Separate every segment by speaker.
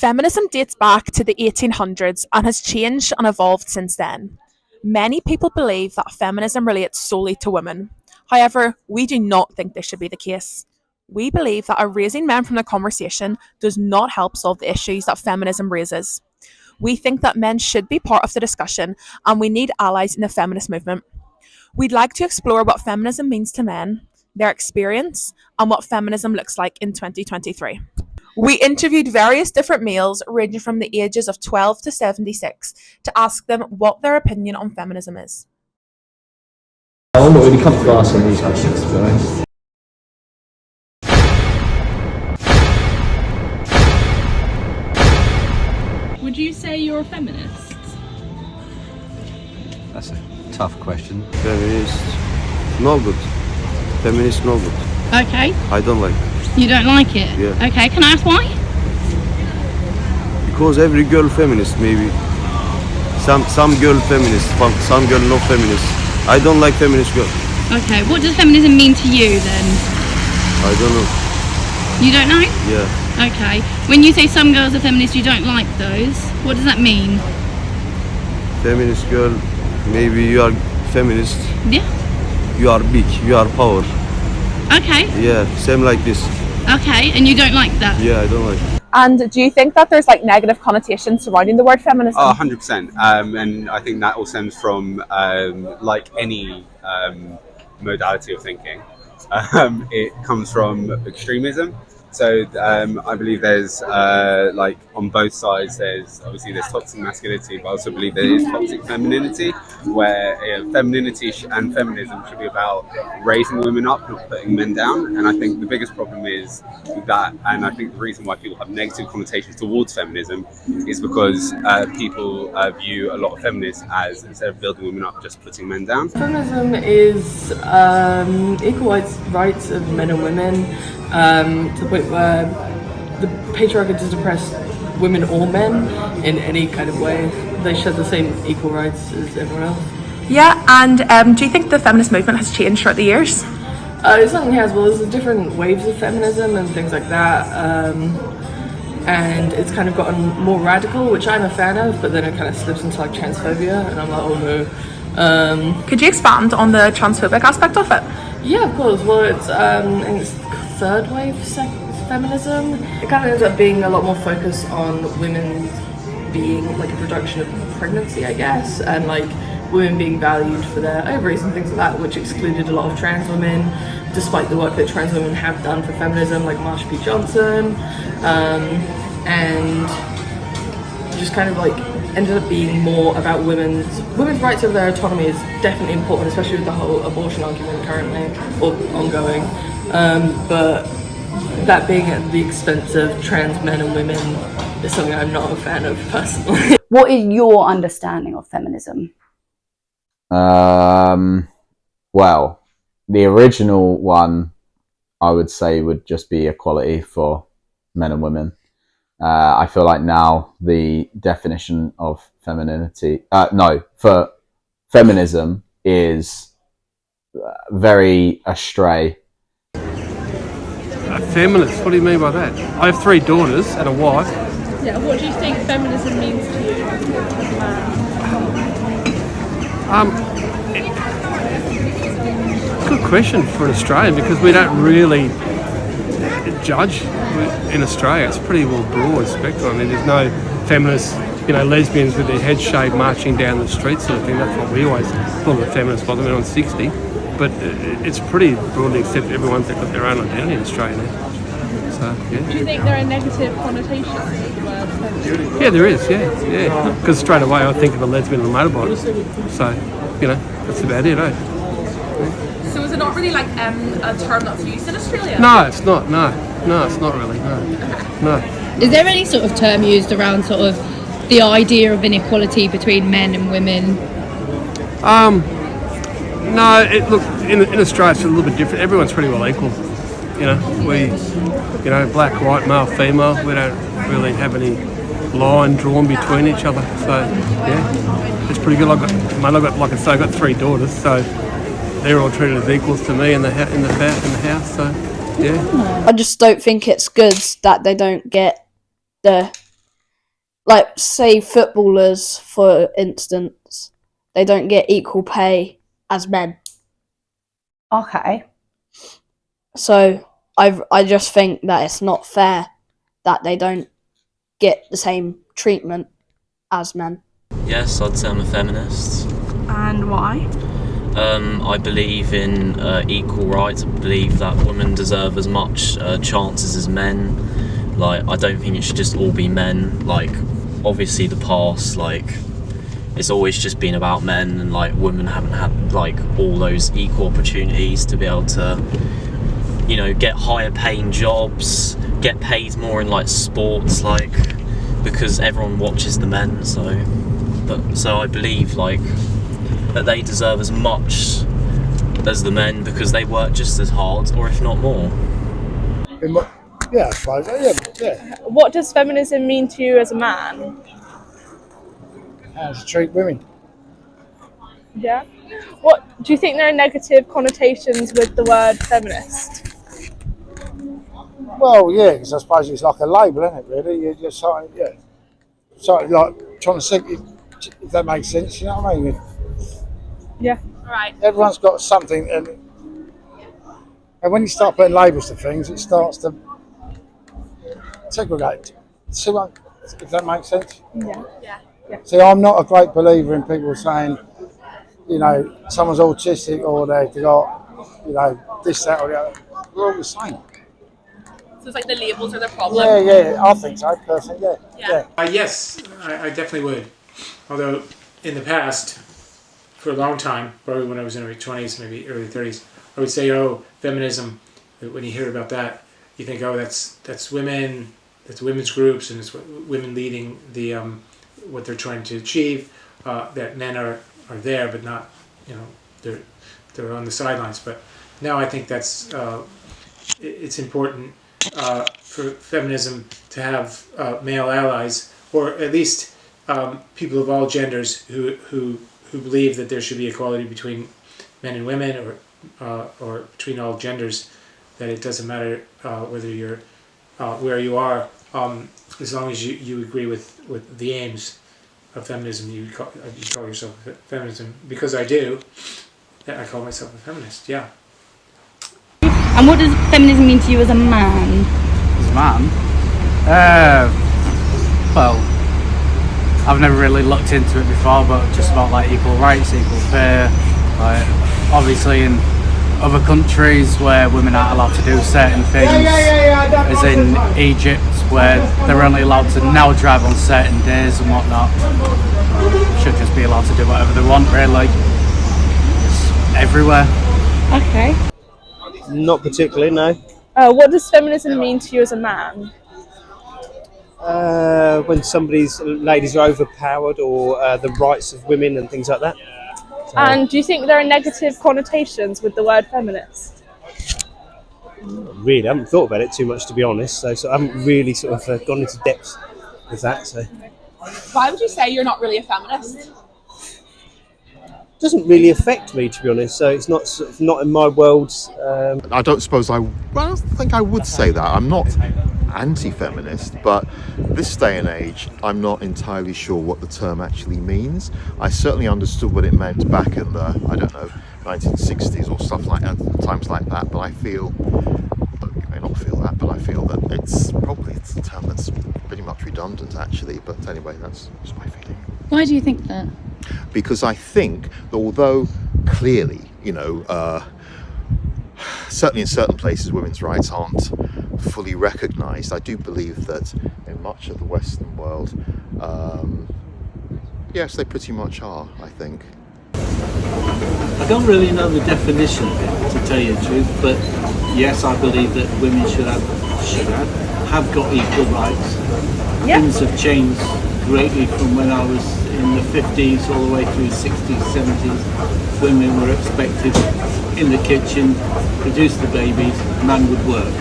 Speaker 1: Feminism dates back to the 1800s and has changed and evolved since then. Many people believe that feminism relates solely to women. However, we do not think this should be the case. We believe that erasing men from the conversation does not help solve the issues that feminism raises. We think that men should be part of the discussion and we need allies in the feminist movement. We'd like to explore what feminism means to men, their experience, and what feminism looks like in 2023. We interviewed various different males ranging from the ages of 12 to 76 to ask them what their opinion on feminism is.
Speaker 2: I'm not really comfortable asking these questions, to be honest.
Speaker 3: Would you say you're a feminist?
Speaker 4: That's a tough question.
Speaker 5: Feminist, no good. Feminist, no good.
Speaker 3: Okay.
Speaker 5: I don't like it.
Speaker 3: You don't like it?
Speaker 5: Yeah.
Speaker 3: Okay, can I ask why?
Speaker 5: Because every girl feminist, maybe. Some girl feminist, some girl not feminist. I don't like feminist girl.
Speaker 3: Okay, what does feminism mean to you then?
Speaker 5: I don't know.
Speaker 3: You don't know?
Speaker 5: Yeah.
Speaker 3: Okay. When you say some girls are feminists, you don't like those. What does that mean?
Speaker 5: Feminist girl, maybe you are feminist.
Speaker 3: Yeah.
Speaker 5: You are big, you are power.
Speaker 3: Okay.
Speaker 5: Yeah, same like this.
Speaker 3: Okay, and you don't like that?
Speaker 5: Yeah, I don't like it.
Speaker 1: And do you think that there's negative connotations surrounding the word feminism?
Speaker 4: 100%. And I think that all stems from, like any modality of thinking, it comes from extremism. So I believe there's on both sides there's toxic masculinity, but I also believe there is toxic femininity, where femininity and feminism should be about raising women up, not putting men down. And I think the biggest problem is that, and I think the reason why people have negative connotations towards feminism is because people view a lot of feminists as, instead of building women up, just putting men down.
Speaker 6: Feminism is equal rights of men and women, to the point where the patriarchy doesn't oppress women or men in any kind of way. They share the same equal rights as everyone else.
Speaker 1: Yeah, and do you think the feminist movement has changed throughout the years?
Speaker 6: It certainly has. Well, there's different waves of feminism and things like that. And it's kind of gotten more radical, which I'm a fan of, but then it kind of slips into transphobia, and I'm like, oh no.
Speaker 1: Could you expand on the transphobic aspect of it?
Speaker 6: Yeah, of course. Well, it's third wave feminism. It kind of ends up being a lot more focused on women being a production of pregnancy, I guess, and women being valued for their ovaries and things like that, which excluded a lot of trans women, despite the work that trans women have done for feminism, like Marsha P. Johnson, and just kind of ended up being more about women's rights over their autonomy is definitely important, especially with the whole abortion argument currently, or ongoing. But that being at the expense of trans men and women is something I'm not a fan of personally.
Speaker 7: What is your understanding of feminism?
Speaker 8: Well, the original one, I would say, would just be equality for men and women. I feel like now the definition of for feminism is very astray.
Speaker 9: A feminist? What do you mean by that? I have 3 daughters and a wife.
Speaker 3: Yeah, what do you think feminism means to you as a man?
Speaker 9: Good question for an Australian, because we don't really judge in Australia. It's pretty well broad spectrum. I mean, there's no feminists, lesbians with their heads shaved marching down the street sort of thing. That's what we always thought of a feminist by the men on 60. But it's pretty broadly accepted. Everyone's got their own identity in Australia now. So, yeah.
Speaker 3: Do you think there are negative connotations with the word feminist?
Speaker 9: Yeah, there is, yeah. Because straight away I think of a lesbian on a motorbike. So, that's about it, eh?
Speaker 1: So is it not really a term that's used in Australia?
Speaker 9: No, it's not, no. No, it's not really, no.
Speaker 3: Is there any sort of term used around sort of the idea of inequality between men and women?
Speaker 9: No, look, in Australia it's a little bit different. Everyone's pretty well equal. We, black, white, male, female, we don't really have any line drawn between each other. So, yeah, it's pretty good. I got 3 daughters, so they're all treated as equals to me in the house. So, yeah.
Speaker 7: I just don't think it's good that they don't get the
Speaker 10: like say footballers, for instance, they don't get equal pay as men.
Speaker 7: Okay.
Speaker 10: So I just think that it's not fair that they don't get the same treatment as men.
Speaker 11: Yes, I'd say I'm a feminist.
Speaker 3: And why?
Speaker 11: I believe in equal rights. I believe that women deserve as much chances as men. Like, I don't think it should just all be men. Like, obviously the past, like, it's always just been about men, and like women haven't had like all those equal opportunities to be able to, you know, get higher paying jobs, get paid more in like sports, like, because everyone watches the men. So I believe like that they deserve as much as the men because they work just as hard, or if not more.
Speaker 12: Yeah, I suppose. Yeah.
Speaker 3: What does feminism mean to you as a man?
Speaker 12: How to treat women.
Speaker 3: Yeah. What do you think there are negative connotations with the word feminist?
Speaker 12: Well, yeah, because I suppose it's like a label, isn't it? Really, you're just sort of, like trying to see if that makes sense. You know what I mean?
Speaker 3: Yeah. Right.
Speaker 12: Everyone's got something, and when you start putting labels to things, it starts to segregate. See what? If that makes sense.
Speaker 3: Yeah. Yeah. Yeah.
Speaker 12: See, I'm not a great believer in people saying, you know, someone's autistic or they've got, you know, this, that, or the other. We're all the same.
Speaker 3: So it's like the labels are the problem.
Speaker 12: Yeah, I think so, personally, yeah.
Speaker 13: Yes, I definitely would. Although, in the past, for a long time, probably when I was in my 20s, maybe early 30s, I would say, oh, feminism, when you hear about that, you think, oh, that's women, that's women's groups, and it's women leading the what they're trying to achieve, that men are there, but not, you know, they're on the sidelines. But now I think that's, it's important for feminism to have male allies, or at least people of all genders who believe that there should be equality between men and women, or between all genders, that it doesn't matter whether you're where you are, as long as you agree with the aims of feminism. You call yourself a feminism, because I do. I call myself a feminist. Yeah.
Speaker 7: And what does feminism mean to you as a man?
Speaker 14: As a man? Well, I've never really looked into it before, but just about like equal rights, equal pay. Like, obviously in other countries where women aren't allowed to do certain things, as in Egypt, where they're only allowed to now drive on certain days and whatnot, should just be allowed to do whatever they want, really. It's everywhere.
Speaker 3: Okay.
Speaker 2: Not particularly, no.
Speaker 3: What does feminism mean to you as a man?
Speaker 2: When ladies are overpowered, or the rights of women and things like that.
Speaker 3: And do you think there are negative connotations with the word feminist?
Speaker 2: Really, I haven't thought about it too much, to be honest. So I haven't really sort of gone into depth with that. So.
Speaker 1: Why would you say you're not really a feminist?
Speaker 2: Doesn't really affect me, to be honest. So it's not sort of not in my world.
Speaker 15: I don't suppose I think I would say that. I'm not anti-feminist, but this day and age, I'm not entirely sure what the term actually means. I certainly understood what it meant back in the 1960s or stuff like that, times like that. But I feel, you may not feel that, but I feel that it's a term that's pretty much redundant, actually. But anyway, that's my feeling.
Speaker 3: Why do you think that?
Speaker 15: Because I think that although clearly, certainly in certain places women's rights aren't fully recognised, I do believe that in much of the Western world, yes, they pretty much are, I think.
Speaker 16: I don't really know the definition of it, to tell you the truth, but yes, I believe that women should have got equal rights. Yep. Things have changed greatly from when I was in the 50s all the way through 60s, 70s. Women were expected in the kitchen, produce the babies, man would work.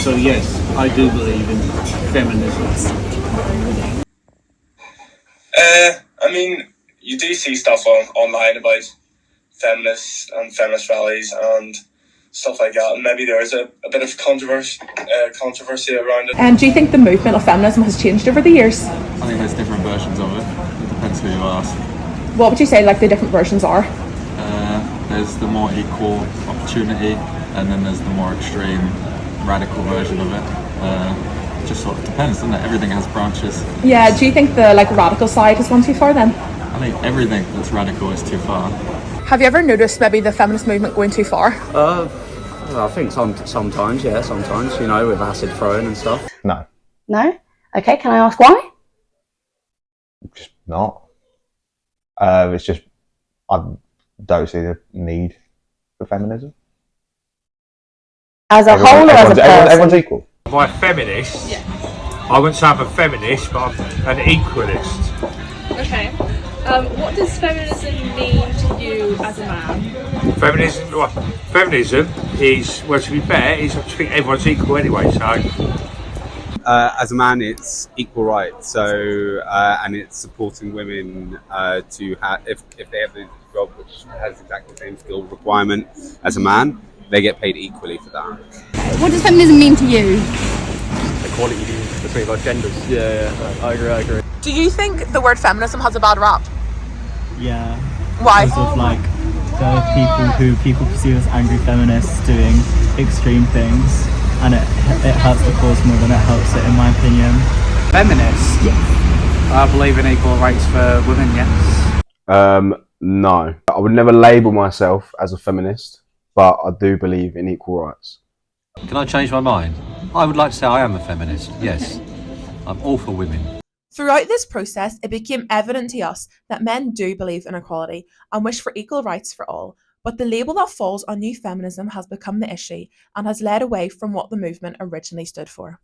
Speaker 16: So yes, I do believe in feminism.
Speaker 17: I mean, you do see stuff online about feminists and feminist rallies, and stuff like that, and maybe there is a bit of controversy around it.
Speaker 1: And do you think the movement of feminism has changed over the years?
Speaker 18: I think there's different versions of it. It depends who you ask.
Speaker 1: What would you say like the different versions are?
Speaker 18: There's the more equal opportunity, and then there's the more extreme, radical version of it. Just sort of depends, doesn't it? Everything has branches.
Speaker 1: Yeah, do you think the like radical side has gone too far then?
Speaker 18: I think everything that's radical is too far.
Speaker 1: Have you ever noticed maybe the feminist movement going too far?
Speaker 19: I think sometimes, yeah, sometimes, you know, with acid throwing and stuff.
Speaker 15: No,
Speaker 10: No? Okay, can I ask why?
Speaker 15: just not. It's just I don't see the need for feminism.
Speaker 10: As a whole or as a person?
Speaker 15: Everyone's equal.
Speaker 20: By feminist, I wouldn't say I'm a feminist, but I'm an equalist.
Speaker 3: Okay. What does feminism mean to you as a man?
Speaker 20: Feminism is, well, to be fair, I think everyone's equal anyway, so.
Speaker 4: As a man, it's equal rights. So, and it's supporting women to have, if they have the job which has exactly the same skill requirement as a man, they get paid equally for that.
Speaker 7: What does feminism mean to you?
Speaker 21: Equality between both genders. Yeah, I agree.
Speaker 1: Do you think the word feminism has a bad rap?
Speaker 22: Yeah.
Speaker 1: Why?
Speaker 22: Because of like the people perceive as angry feminists doing extreme things, and it hurts the cause more than it helps it, in my opinion.
Speaker 14: Feminist? Yes. I believe in equal rights for women, yes.
Speaker 23: No. I would never label myself as a feminist, but I do believe in equal rights.
Speaker 24: Can I change my mind? I would like to say I am a feminist, yes. I'm all for women.
Speaker 1: Throughout this process, it became evident to us that men do believe in equality and wish for equal rights for all, but the label that falls on new feminism has become the issue and has led away from what the movement originally stood for.